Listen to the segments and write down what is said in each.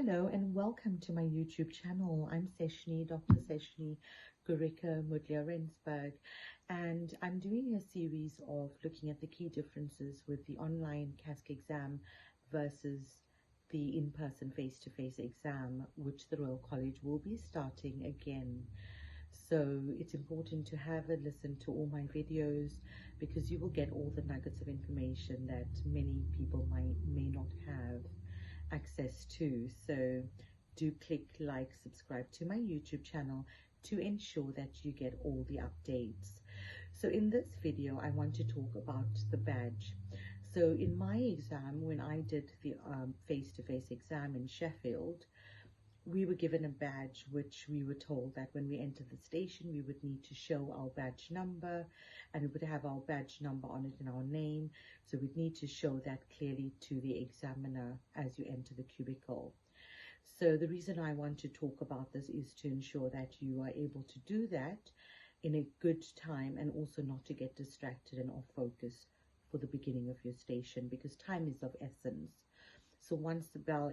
Hello and welcome to my YouTube channel. I'm Seshni, Dr. Seshni Gurika Mudlia Rensburg, and I'm doing a series of looking at the key differences with the online CASC exam versus the in-person face-to-face exam, which the Royal College will be starting again. So it's important to have a listen to all my videos because you will get all the nuggets of information that many people may not have access to. So do click like, subscribe to my YouTube channel to ensure that you get all the updates. So in this video I want to talk about the badge. So in my exam, when I did the face-to-face exam in Sheffield, we were given a badge which we were told that when we entered the station we would need to show our badge number, and it would have our badge number on it and our name. So we'd need to show that clearly to the examiner as you enter the cubicle. So the reason I want to talk about this is to ensure that you are able to do that in a good time and also not to get distracted and off focus for the beginning of your station, because time is of essence. So once the bell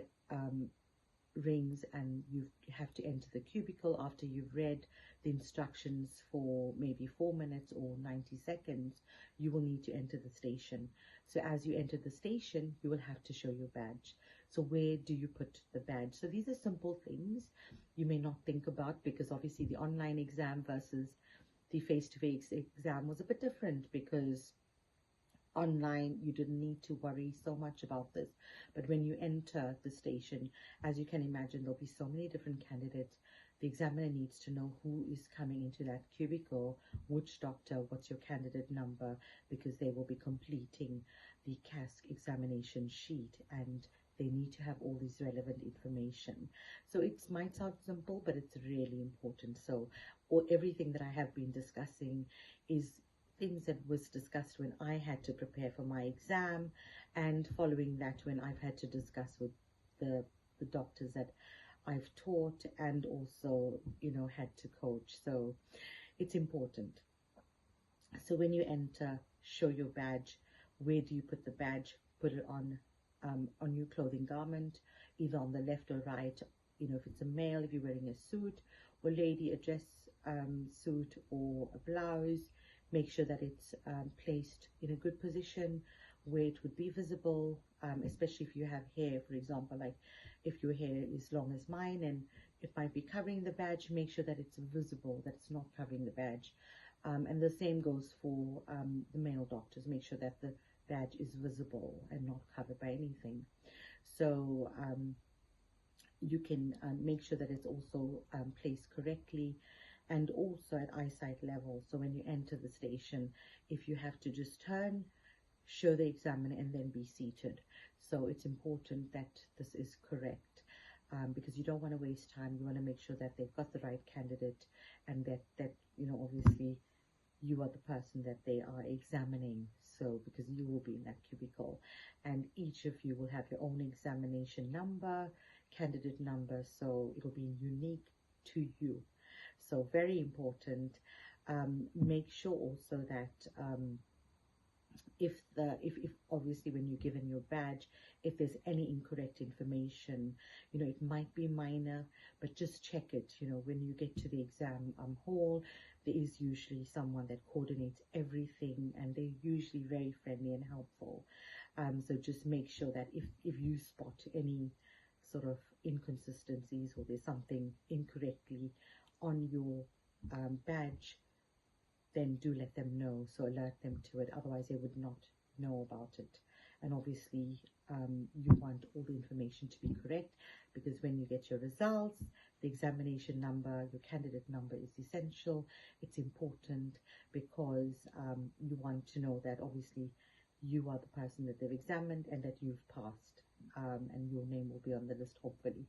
rings and you have to enter the cubicle after you've read the instructions for maybe 4 minutes or 90 seconds, you will need to enter the station. So as you enter the station, you will have to show your badge. So where do you put the badge? So these are simple things you may not think about, because obviously the online exam versus the face-to-face exam was a bit different, because online you didn't need to worry so much about this, but when you enter the station, as you can imagine, there'll be so many different candidates. The examiner needs to know who is coming into that cubicle, which doctor, what's your candidate number, because they will be completing the CASC examination sheet and they need to have all this relevant information. So it might sound simple, but it's really important. So everything that I have been discussing is things that was discussed when I had to prepare for my exam, and following that when I've had to discuss with the doctors that I've taught and also, had to coach. So it's important. So when you enter, show your badge. Where do you put the badge? Put it on your clothing garment, either on the left or right. If it's a male, if you're wearing a suit, or lady, a dress suit or a blouse, make sure that it's placed in a good position where it would be visible, especially if you have hair, for example. Like if your hair is long as mine and it might be covering the badge, make sure that it's visible, that it's not covering the badge. And the same goes for the male doctors. Make sure that the badge is visible and not covered by anything. So you can make sure that it's also placed correctly, and also at eyesight level. So when you enter the station, if you have to just turn, show the examiner and then be seated. So it's important that this is correct, because you don't want to waste time. You want to make sure that they've got the right candidate, and that obviously you are the person that they are examining. So because you will be in that cubicle, and each of you will have your own examination number, candidate number, so it'll be unique to you. So very important. Make sure also that if obviously when you're given your badge, if there's any incorrect information, it might be minor, but just check it. When you get to the exam hall, there is usually someone that coordinates everything, and they're usually very friendly and helpful. So just make sure that if you spot any sort of inconsistencies or there's something incorrectly on your badge, then do let them know, so alert them to it, otherwise they would not know about it. And obviously you want all the information to be correct, because when you get your results, the examination number, your candidate number is essential. It's important because you want to know that obviously you are the person that they've examined and that you've passed, and your name will be on the list, hopefully.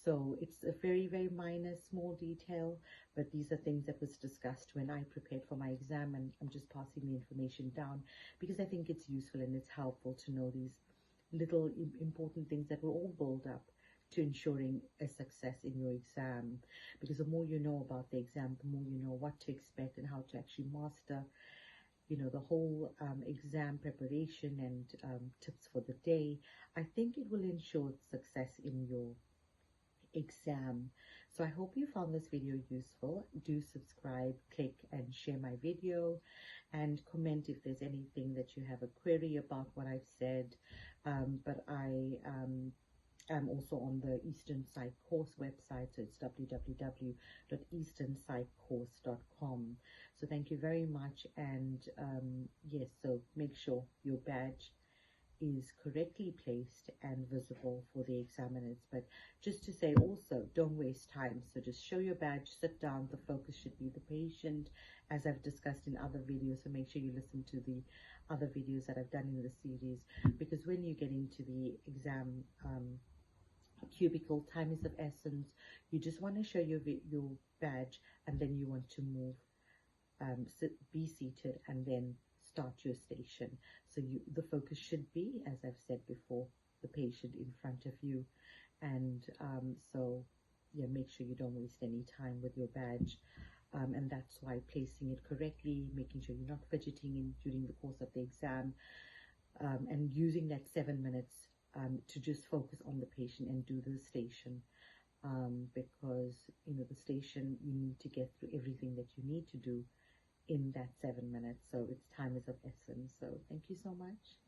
So it's a very, very minor, small detail, but these are things that was discussed when I prepared for my exam, and I'm just passing the information down because I think it's useful and it's helpful to know these little important things that will all build up to ensuring a success in your exam. Because the more you know about the exam, the more you know what to expect and how to actually master the whole exam preparation and tips for the day. I think it will ensure success in your exam. So I hope you found this video useful. Do subscribe, click and share my video, and comment if there's anything that you have a query about what I've said. But I am also on the Eastern Psych Course website, so it's www.easternpsychcourse.com. So thank you very much, and yes, so make sure your badge is correctly placed and visible for the examiners. But just to say also, don't waste time. So just show your badge, sit down, the focus should be the patient, as I've discussed in other videos. So make sure you listen to the other videos that I've done in the series, because when you get into the exam cubicle, time is of essence. You just want to show your badge, and then you want to move, be seated, and then start your station. So the focus should be, as I've said before, the patient in front of you. And so yeah, make sure you don't waste any time with your badge. And that's why placing it correctly, making sure you're not fidgeting during the course of the exam, and using that 7 minutes to just focus on the patient and do the station, because the station, you need to get through everything that you need to do in that 7 minutes. So time is of essence. So thank you so much.